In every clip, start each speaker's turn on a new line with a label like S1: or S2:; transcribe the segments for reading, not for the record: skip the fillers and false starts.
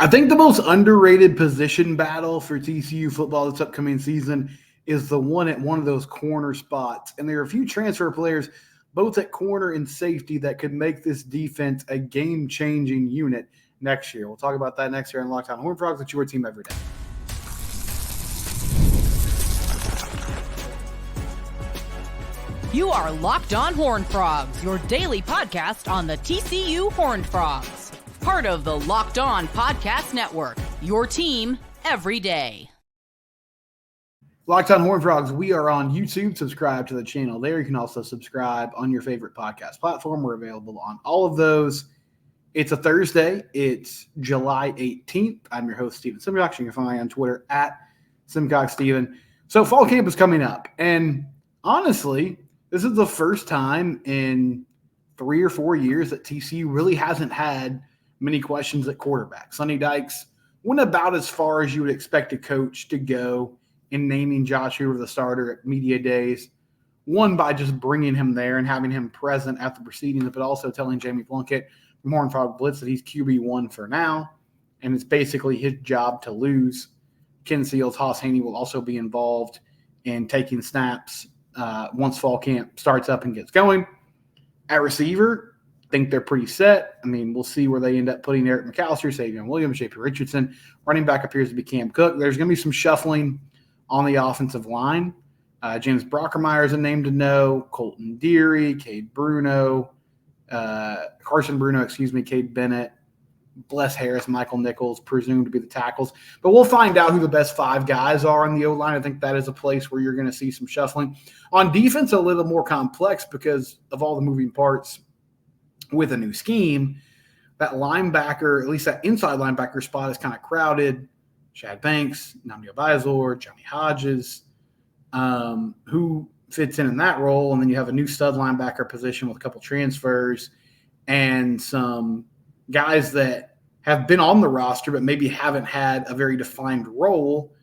S1: I think the most underrated position battle for TCU football this upcoming season is the one at one of those corner spots. And there are a few transfer players, both at corner and safety, that could make this defense a game-changing unit next year. We'll talk about that next year on Locked On Horned Frogs. It's your team every day.
S2: You are Locked On Horned Frogs, your daily podcast on the TCU Horned Frogs. Part of the Locked On Podcast Network, your team every day.
S1: Locked On Horned Frogs, we are on YouTube. Subscribe to the channel there. You can also subscribe on your favorite podcast platform. We're available on all of those. It's a Thursday. It's July 18th. I'm your host, Steven Simcox. You can find me on Twitter at SimcoxSteven. So fall camp is coming up. And honestly, this is the first time in 3 or 4 years that TCU really hasn't had many questions at quarterback. Sonny Dykes went about as far as you would expect a coach to go in naming Josh Hoover the starter at media days. One, by just bringing him there and having him present at the proceedings, but also telling Jamie Plunkett from Horned Frog Blitz that he's QB1 for now, and it's basically his job to lose. Ken Seals, Haas Haney will also be involved in taking snaps once fall camp starts up and gets going. At receiver, I think they're pretty set. I mean, we'll see where they end up putting Eric McAllister, Savion Williams, J.P. Richardson. Running back appears to be Cam Cook. There's going to be some shuffling on the offensive line. James Brockermeyer is a name to know. Colton Deary, Cade Bruno, Carson Bruno, Cade Bennett, Bless Harris, Michael Nichols, presumed to be the tackles. But we'll find out who the best 5 guys are on the O-line. I think that is a place where you're going to see some shuffling. On defense, a little more complex because of all the moving parts with a new scheme. That linebacker, at least that inside linebacker spot, is kind of crowded. Shad Banks, Andy Avalos, Johnny Hodges, who fits in that role. And then you have a new stud linebacker position with a couple transfers and some guys that have been on the roster but maybe haven't had a very defined role.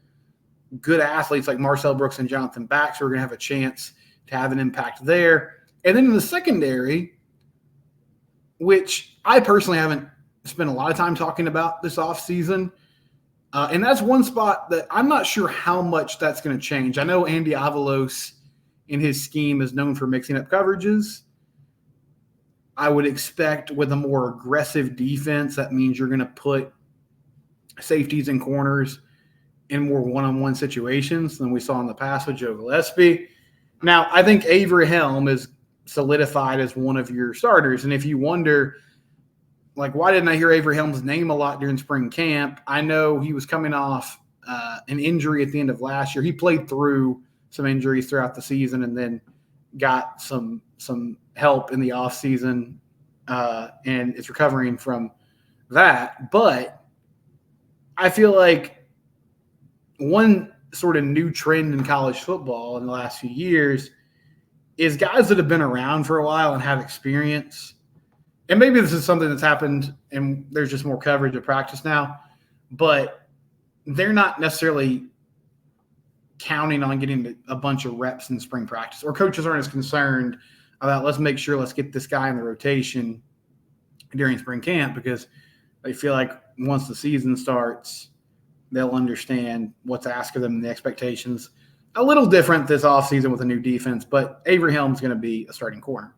S1: Good athletes like Marcel Brooks and Jonathan Bax are going to have a chance to have an impact there. And then in the secondary, which I personally haven't spent a lot of time talking about this offseason, and that's one spot that I'm not sure how much that's going to change. I know Andy Avalos in his scheme is known for mixing up coverages. I would expect with a more aggressive defense, that means you're going to put safeties and corners in more one-on-one situations than we saw in the past with Joe Gillespie. Now, I think Avery Helm is solidified as one of your starters. And if you wonder, like, why didn't I hear Avery Helm's name a lot during spring camp? I know he was coming off an injury at the end of last year. He played through some injuries throughout the season and then got some help in the offseason and is recovering from that. But I feel like one sort of new trend in college football in the last few years is guys that have been around for a while and have experience. And maybe this is something that's happened and there's just more coverage of practice now, but they're not necessarily counting on getting a bunch of reps in spring practice, or coaches aren't as concerned about let's get this guy in the rotation during spring camp because they feel like once the season starts, they'll understand what's asked of them and the expectations. A little different this offseason with a new defense, but Avery Helm's going to be a starting corner.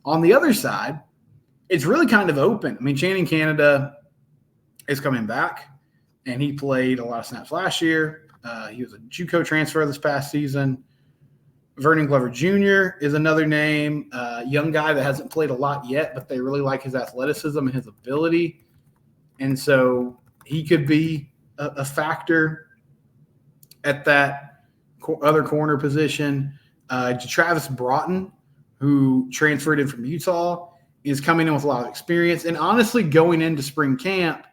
S1: On the other side, it's really kind of open. I mean, Channing Canada is coming back, and he played a lot of snaps last year. He was a JUCO transfer this past season. Vernon Glover Jr. is another name, young guy that hasn't played a lot yet, but they really like his athleticism and his ability. And so he could be a factor at that other corner position. Travis Broughton, who transferred in from Utah, is coming in with a lot of experience. And honestly, going into spring camp,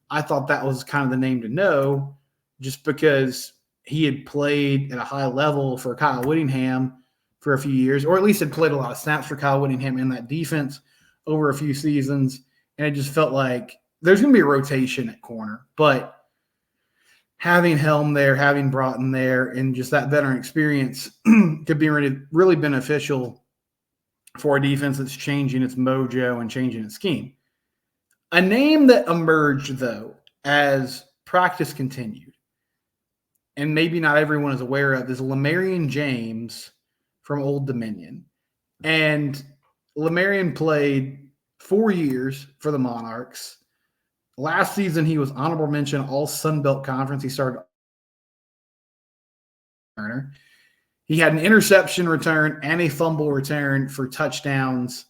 S1: I thought that was kind of the name to know just because he had played at a high level for Kyle Whittingham for a few years, or at least had played a lot of snaps for Kyle Whittingham in that defense over a few seasons. And it just felt like there's going to be a rotation at corner. But having Helm there, having Broughton there, and just that veteran experience could be really beneficial for a defense that's changing its mojo and changing its scheme. A name that emerged, though, as practice continued, and maybe not everyone is aware of, is Lamarian James from Old Dominion. And Lamarian played 4 years for the Monarchs. Last season, he was honorable mention All Sun Belt Conference. He started. He had an interception return and a fumble return for touchdowns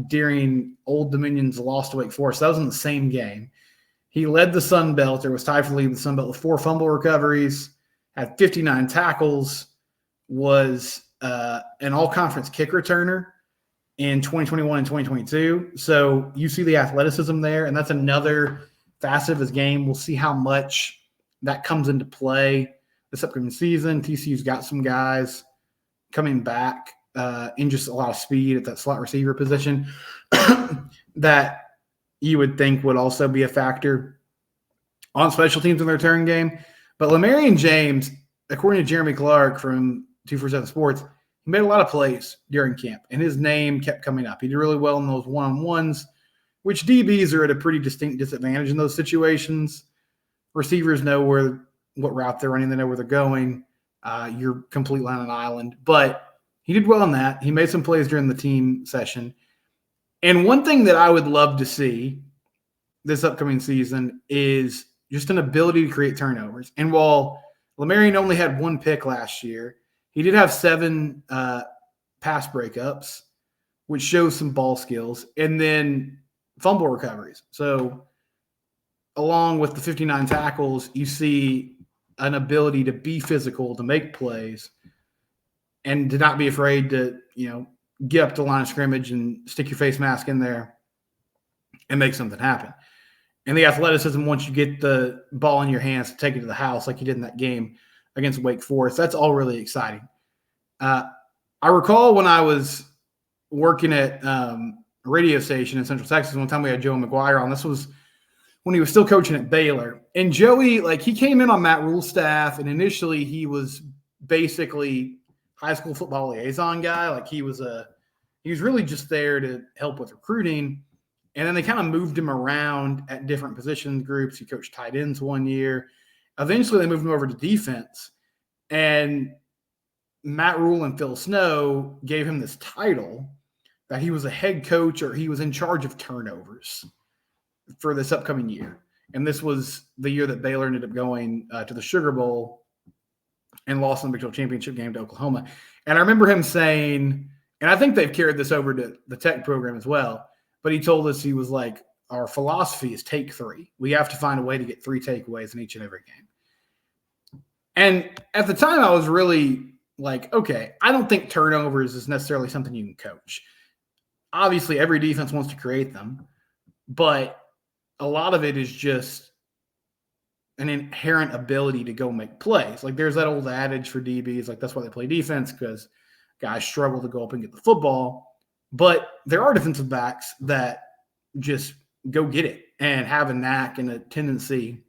S1: during Old Dominion's loss to Wake Forest. That was in the same game. He led the Sun Belt, or was tied for leading the Sun Belt with 4 fumble recoveries, had 59 tackles, was an all-conference kick returner in 2021 and 2022. So you see the athleticism there, and that's another facet of his game. We'll see how much that comes into play this upcoming season. TCU's got some guys coming back in just a lot of speed at that slot receiver position that you would think would also be a factor on special teams in the return game. But Lamarian James, according to Jeremy Clark from 247 Sports, he made a lot of plays during camp, and his name kept coming up. He did really well in those one-on-ones, which DBs are at a pretty distinct disadvantage in those situations. Receivers know what route they're running. They know where they're going. You're completely on an island. But he did well in that. He made some plays during the team session. And one thing that I would love to see this upcoming season is just an ability to create turnovers. And while Lamarian only had 1 pick last year, he did have 7 pass breakups, which shows some ball skills, and then fumble recoveries. So along with the 59 tackles, you see an ability to be physical, to make plays, and to not be afraid to, get up to the line of scrimmage and stick your face mask in there and make something happen. And the athleticism, once you get the ball in your hands, to take it to the house like you did in that game against Wake Forest, that's all really exciting. I recall when I was working at a radio station in Central Texas, one time we had Joey McGuire on. This was when he was still coaching at Baylor. And Joey, he came in on Matt Rule's staff, and initially he was basically high school football liaison guy. He was really just there to help with recruiting. And then they kind of moved him around at different position groups. He coached tight ends 1 year. Eventually they moved him over to defense. And Matt Rule and Phil Snow gave him this title that he was a head coach, or he was in charge of turnovers for this upcoming year. And this was the year that Baylor ended up going to the Sugar Bowl and lost in the Big 12 championship game to Oklahoma. And I remember him saying, and I think they've carried this over to the tech program as well, but he told us, he was like, our philosophy is take 3. We have to find a way to get 3 takeaways in each and every game. And at the time I was really okay, I don't think turnovers is necessarily something you can coach. Obviously every defense wants to create them, but a lot of it is just an inherent ability to go make plays. There's that old adage for DBs, that's why they play defense, because guys struggle to go up and get the football. But there are defensive backs that just go get it and have a knack and a tendency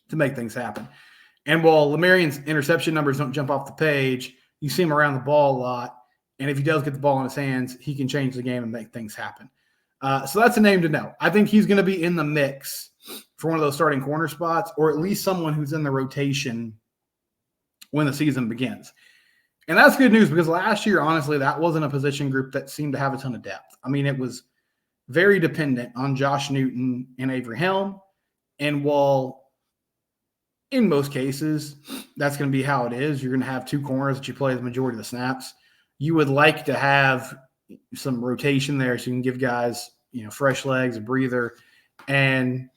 S1: to make things happen. And while Lamarian's interception numbers don't jump off the page, you see him around the ball a lot. And if he does get the ball in his hands, he can change the game and make things happen. So that's a name to know. I think he's going to be in the mix for one of those starting corner spots, or at least someone who's in the rotation when the season begins. And that's good news, because last year, honestly, that wasn't a position group that seemed to have a ton of depth. I mean, it was very dependent on Josh Newton and Avery Helm. And while in most cases that's going to be how it is, you're going to have 2 corners that you play the majority of the snaps. You would like to have some rotation there so you can give guys, fresh legs, a breather. And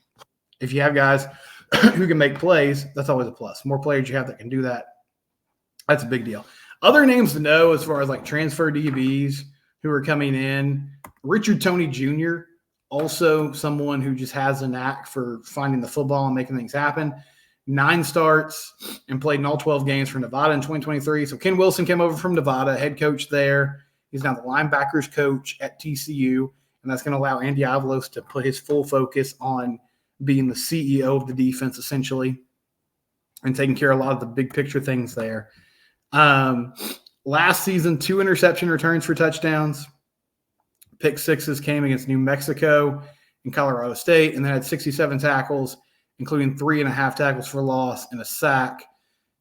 S1: if you have guys who can make plays, that's always a plus. The more players you have that can do that, that's a big deal. Other names to know as far as transfer DBs who are coming in, Richard Toney Jr., also someone who just has a knack for finding the football and making things happen. 9 starts and played in all 12 games for Nevada in 2023. So Ken Wilson came over from Nevada, head coach there. He's now the linebackers coach at TCU, and that's going to allow Andy Avalos to put his full focus on being the CEO of the defense, essentially, and taking care of a lot of the big picture things there. Last season, 2 interception returns for touchdowns. Pick 6s came against New Mexico in Colorado State, and then had 67 tackles, including 3.5 tackles for loss and a sack.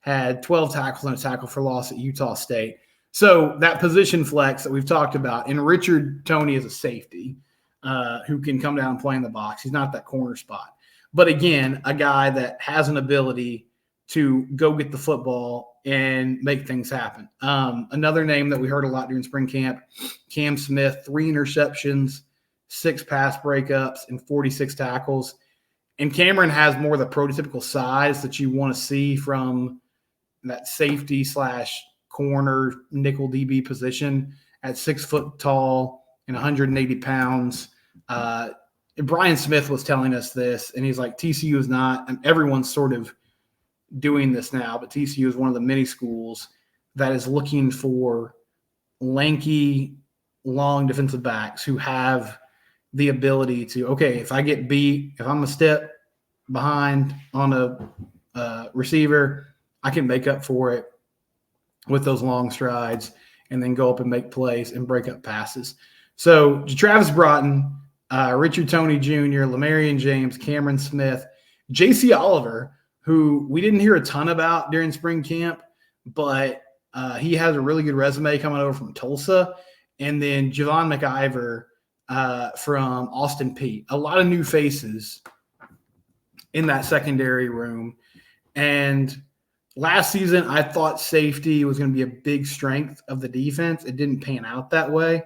S1: Had 12 tackles and a tackle for loss at Utah State. So that position flex that we've talked about, and Richard Toney is a safety who can come down and play in the box. He's not that corner spot. But again, a guy that has an ability to go get the football and make things happen. Another name that we heard a lot during spring camp, Cam Smith, 3 interceptions, 6 pass breakups, and 46 tackles. And Cameron has more of the prototypical size that you want to see from that safety / corner nickel DB position at 6 foot tall and 180 pounds. Brian Smith was telling us this, and he's like, TCU is not, and everyone's sort of doing this now, but TCU is one of the many schools that is looking for lanky, long defensive backs who have the ability to, okay, if I get beat, if I'm a step behind on a receiver, I can make up for it with those long strides and then go up and make plays and break up passes. So Travis Broughton, Richard Toney Jr., Lamarian James, Cameron Smith, J.C. Oliver, who we didn't hear a ton about during spring camp, but he has a really good resume coming over from Tulsa. And then Javon McIver from Austin Peay. A lot of new faces in that secondary room. And last season, I thought safety was going to be a big strength of the defense. It didn't pan out that way.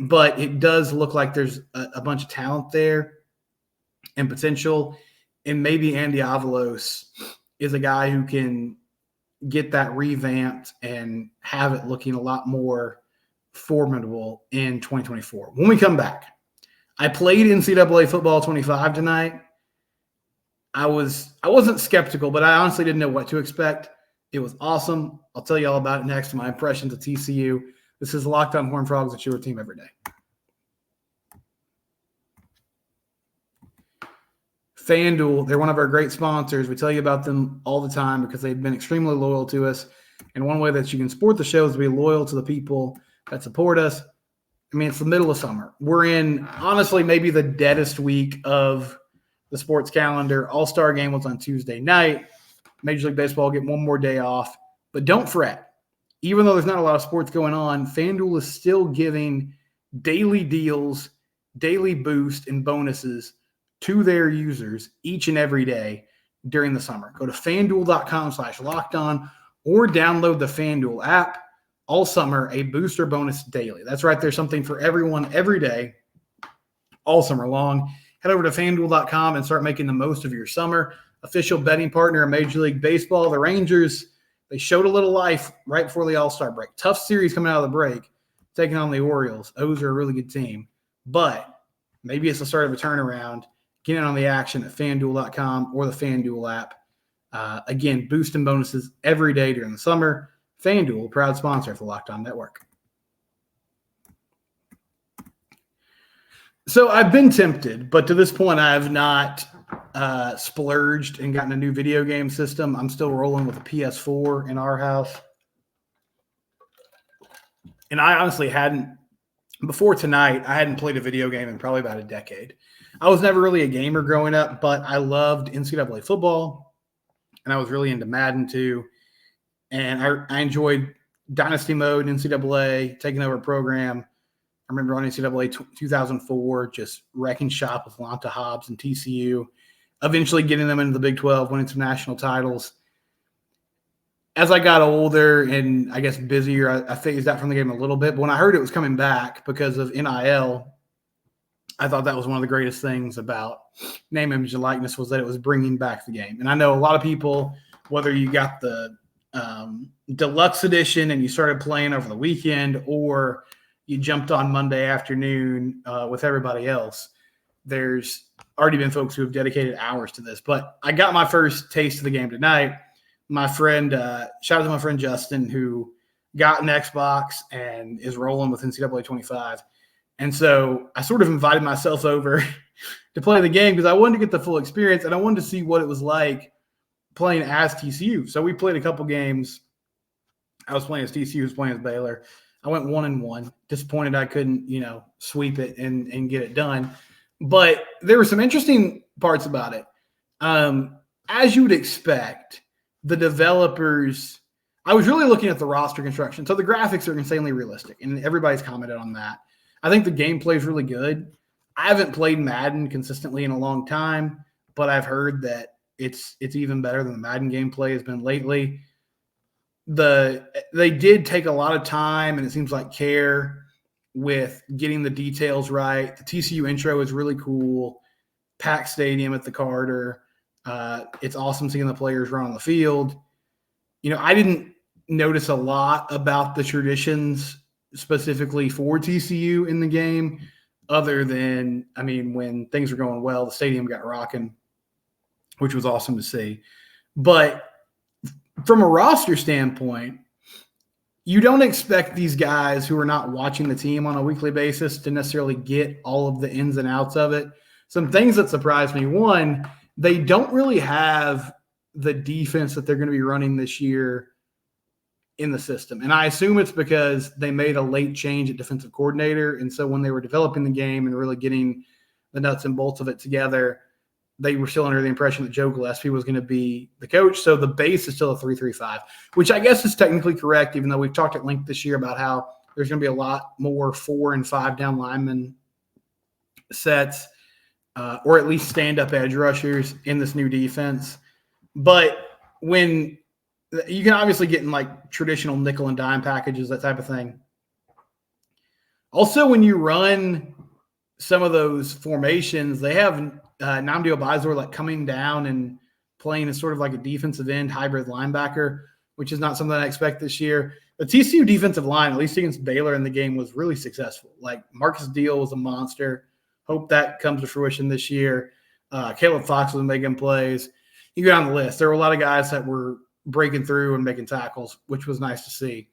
S1: But it does look like there's a bunch of talent there and potential. And maybe Andy Avalos is a guy who can get that revamped and have it looking a lot more formidable in 2024. When we come back, I played NCAA Football 25 tonight. I wasn't skeptical, but I honestly didn't know what to expect. It was awesome. I'll tell you all about it next. My impressions of TCU. This is Locked On Horned Frogs. It's your team every day. FanDuel, they're one of our great sponsors. We tell you about them all the time because they've been extremely loyal to us. And one way that you can support the show is to be loyal to the people that support us. I mean, it's the middle of summer. We're in, honestly, maybe the deadest week of the sports calendar. All-Star game was on Tuesday night. Major League Baseball get one more day off. But don't fret. Even though there's not a lot of sports going on, FanDuel is still giving daily deals, daily boost, and bonuses to their users each and every day during the summer. Go to FanDuel.com/lockedon or download the FanDuel app. All summer, a booster bonus daily. That's right. There's something for everyone every day, all summer long. Head over to FanDuel.com and start making the most of your summer. Official betting partner of Major League Baseball, the Rangers. They showed a little life right before the All-Star break. Tough series coming out of the break, taking on the Orioles. O's are a really good team. But maybe it's the start of a turnaround. Get in on the action at FanDuel.com or the FanDuel app. Again, boost and bonuses every day during the summer. FanDuel, proud sponsor of the Locked On Network. So I've been tempted, but to this point I have not splurged and gotten a new video game system. I'm still rolling with a PS4 in our house. And I honestly hadn't, before tonight, I hadn't played a video game in probably about a decade. I was never really a gamer growing up, but I loved NCAA football, and I was really into Madden too. And I enjoyed Dynasty Mode, NCAA, taking over a program. I remember on NCAA 2004, just wrecking shop with Lonta Hobbs and TCU, eventually getting them into the Big 12, winning some national titles. As I got older and I guess busier, I phased out from the game a little bit. But when I heard it was coming back because of NIL, I thought that was one of the greatest things about name, image, and likeness was that it was bringing back the game. And I know a lot of people, whether you got the deluxe edition and you started playing over the weekend or you jumped on Monday afternoon with everybody else, there's already been folks who have dedicated hours to this. But I got my first taste of the game tonight. My friend, shout out to my friend Justin, who got an Xbox and is rolling with NCAA 25. And so I sort of invited myself over to play the game because I wanted to get the full experience and I wanted to see what it was like playing as TCU. So we played a couple games. I was playing as TCU, was playing as Baylor. I went 1-1. Disappointed I couldn't, sweep it and get it done. But there were some interesting parts about it. As you would expect, the developers – I was really looking at the roster construction. So the graphics are insanely realistic, and everybody's commented on that. I think the gameplay is really good. I haven't played Madden consistently in a long time, but I've heard that it's even better than the Madden gameplay has been lately. They did take a lot of time, and it seems like care with getting the details right. The TCU intro is really cool. Packed stadium at the Carter. It's awesome seeing the players run on the field. I didn't notice a lot about the traditions specifically for TCU in the game, other than, when things were going well, the stadium got rocking, which was awesome to see. But from a roster standpoint, you don't expect these guys who are not watching the team on a weekly basis to necessarily get all of the ins and outs of it. Some things that surprised me. One, they don't really have the defense that they're going to be running this year in the system. And I assume it's because they made a late change at defensive coordinator. And so when they were developing the game and really getting the nuts and bolts of it together, they were still under the impression that Joe Gillespie was going to be the coach. So the base is still a 3-3-5, which I guess is technically correct, even though we've talked at length this year about how there's going to be a lot more 4 and 5 down lineman sets, or at least stand-up edge rushers in this new defense. But when you can obviously get in like traditional nickel and dime packages, that type of thing. Also, when you run some of those formations, they have Nnamdi Obaizor like coming down and playing as sort of like a defensive end hybrid linebacker, which is not something I expect this year. The TCU defensive line, at least against Baylor in the game, was really successful. Like Marcus Deal was a monster. Hope that comes to fruition this year. Caleb Fox was making plays. You go down the list. There were a lot of guys that were breaking through and making tackles, which was nice to see.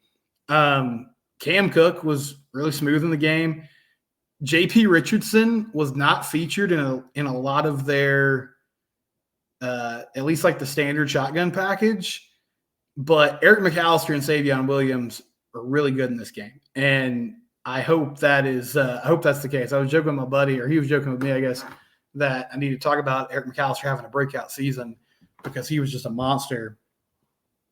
S1: Cam Cook was really smooth in the game. J.P. Richardson was not featured in a lot of their, at least like the standard shotgun package. But Eric McAllister and Savion Williams are really good in this game, and I hope that is. I hope that's the case. I was joking with my buddy, or he was joking with me, I guess, that I need to talk about Eric McAllister having a breakout season because he was just a monster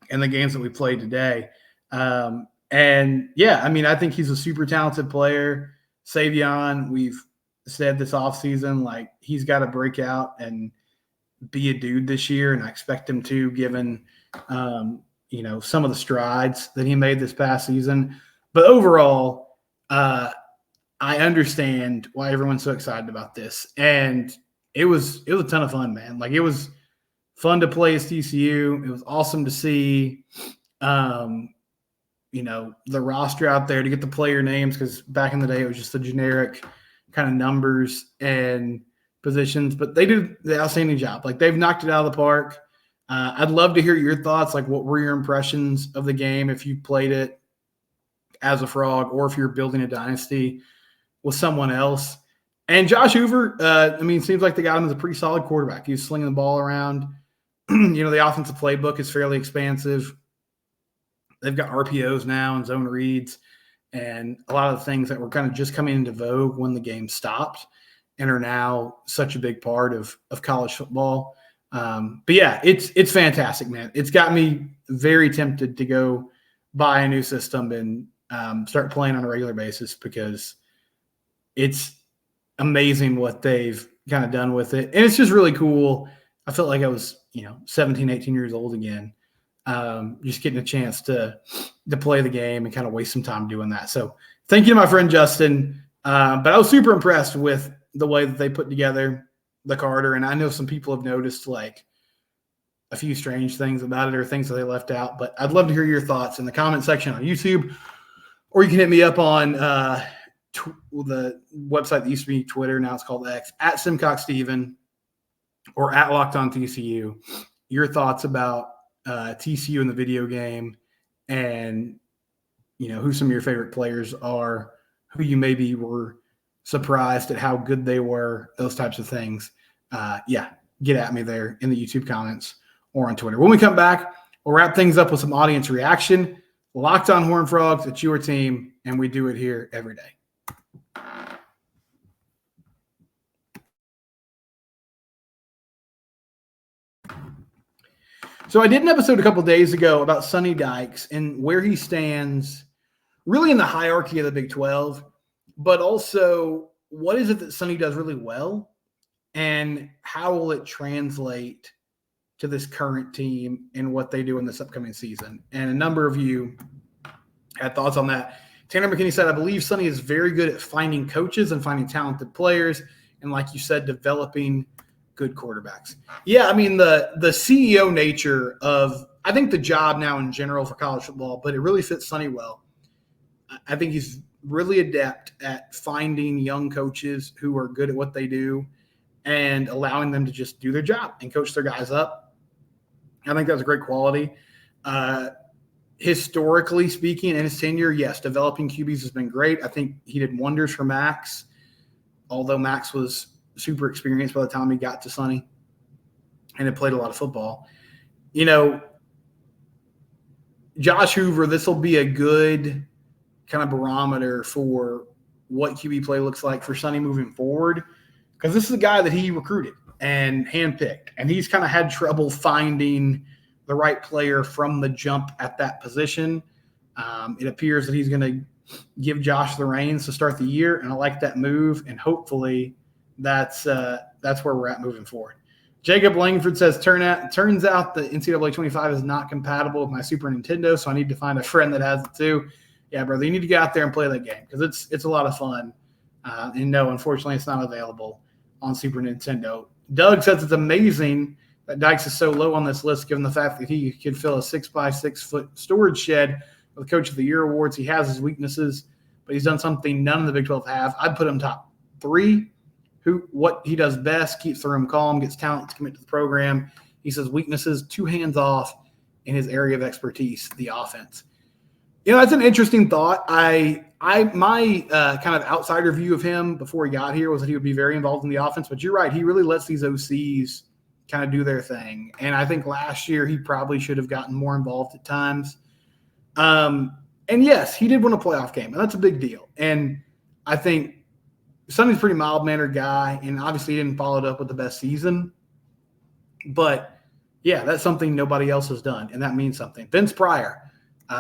S1: in the games that we played today. And yeah, I think he's a super talented player. Savion, we've said this offseason, like he's got to break out and be a dude this year, and I expect him to, given some of the strides that he made this past season. But overall, I understand why everyone's so excited about this, and it was a ton of fun, man. Like it was fun to play as TCU. It was awesome to see, the roster out there, to get the player names, because back in the day it was just the generic kind of numbers and positions. But they did the outstanding job. Like they've knocked it out of the park. I'd love to hear your thoughts. Like, what were your impressions of the game if you played it as a Frog, or if you're building a dynasty with someone else? And Josh Hoover, seems like they got him as a pretty solid quarterback. He's slinging the ball around. The offensive playbook is fairly expansive. They've got RPOs now and zone reads and a lot of the things that were kind of just coming into vogue when the game stopped and are now such a big part of college football. But yeah, it's fantastic, man. It's got me very tempted to go buy a new system and start playing on a regular basis, because it's amazing what they've kind of done with it. And it's just really cool. I felt like I was, 17, 18 years old again, just getting a chance to play the game and kind of waste some time doing that. So thank you to my friend Justin. But I was super impressed with the way that they put together the Carter. And I know some people have noticed like a few strange things about it, or things that they left out, but I'd love to hear your thoughts in the comment section on YouTube, or you can hit me up on the website that used to be Twitter. Now it's called X, at SimcockSteven, or at Locked On TCU. Your thoughts about TCU in the video game, and who some of your favorite players are, who you maybe were surprised at how good they were, those types of things. Get at me there in the YouTube comments or on Twitter. When we come back, we'll wrap things up with some audience reaction. Locked On Horned Frogs, it's your team, and we do it here every day. So I did an episode a couple days ago about Sonny Dykes and where he stands really in the hierarchy of the Big 12, but also what is it that Sonny does really well and how will it translate to this current team and what they do in this upcoming season. And a number of you had thoughts on that. Tanner McKinney said, I believe Sonny is very good at finding coaches and finding talented players. And like you said, developing good quarterbacks. Yeah, I mean, the CEO nature of, I think the job now in general for college football, but it really fits Sonny well. I think he's really adept at finding young coaches who are good at what they do and allowing them to just do their job and coach their guys up. I think that's a great quality. Historically speaking, in his tenure, yes, developing QBs has been great. I think he did wonders for Max, although Max was super experienced by the time he got to Sonny and had played a lot of football. You know, Josh Hoover, this will be a good kind of barometer for what QB play looks like for Sonny moving forward, because this is a guy that he recruited and handpicked, and he's kind of had trouble finding the right player from the jump at that position. It appears that he's going to give Josh the reins to start the year, and I like that move, and hopefully that's where we're at moving forward. Jacob Langford says, turns out the NCAA 25 is not compatible with my Super Nintendo, so I need to find a friend that has it too. Yeah, brother, you need to get out there and play that game because it's a lot of fun. And no, unfortunately, it's not available on Super Nintendo. Doug says it's amazing that Dykes is so low on this list given the fact that he could fill a 6x6 foot storage shed with Coach of the Year awards. He has his weaknesses, but he's done something none of the Big 12 have. I'd put him top 3. What he does best, keeps the room calm, gets talent to commit to the program. He says weaknesses, 2 hands off in his area of expertise, the offense. You know, that's an interesting thought. My kind of outsider view of him before he got here was that he would be very involved in the offense. But you're right, he really lets these OCs kind of do their thing. And I think last year he probably should have gotten more involved at times. And yes, he did win a playoff game, and that's a big deal. And I think Sonny's a pretty mild-mannered guy, and obviously he didn't follow it up with the best season. But, yeah, that's something nobody else has done, and that means something. Vince Pryor,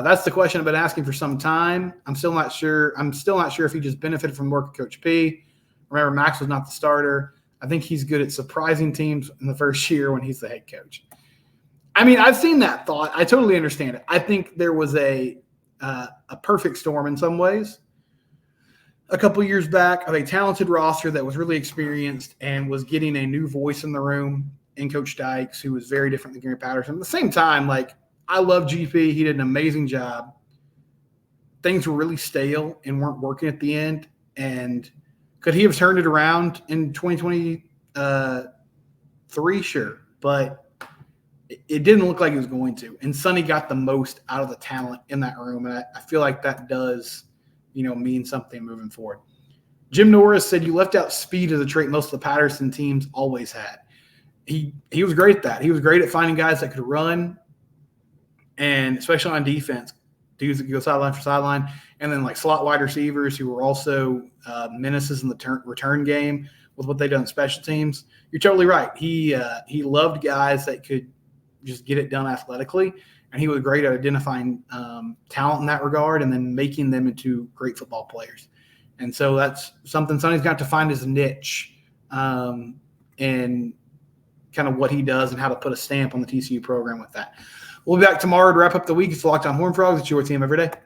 S1: that's the question I've been asking for some time. I'm still not sure if he just benefited from work with Coach P. Remember, Max was not the starter. I think he's good at surprising teams in the first year when he's the head coach. I mean, I've seen that thought. I totally understand it. I think there was a perfect storm in some ways a couple years back of a talented roster that was really experienced and was getting a new voice in the room in Coach Dykes, who was very different than Gary Patterson. At the same time, like, I love GP. He did an amazing job. Things were really stale and weren't working at the end. And could he have turned it around in 2023? Sure. But it didn't look like he was going to. And Sonny got the most out of the talent in that room. And I feel like that does, mean something moving forward. Jim Norris said you left out speed as a trait most of the Patterson teams always had. He was great at that. He was great at finding guys that could run, and especially on defense, dudes that could go sideline for sideline, and then like slot wide receivers who were also menaces in the return game with what they done in special teams. You're totally right. He loved guys that could just get it done athletically, and he was great at identifying talent in that regard and then making them into great football players. And so that's something Sonny's got to find his niche and kind of what he does and how to put a stamp on the TCU program with that. We'll be back tomorrow to wrap up the week. It's Locked On Horned Frogs. It's your team every day.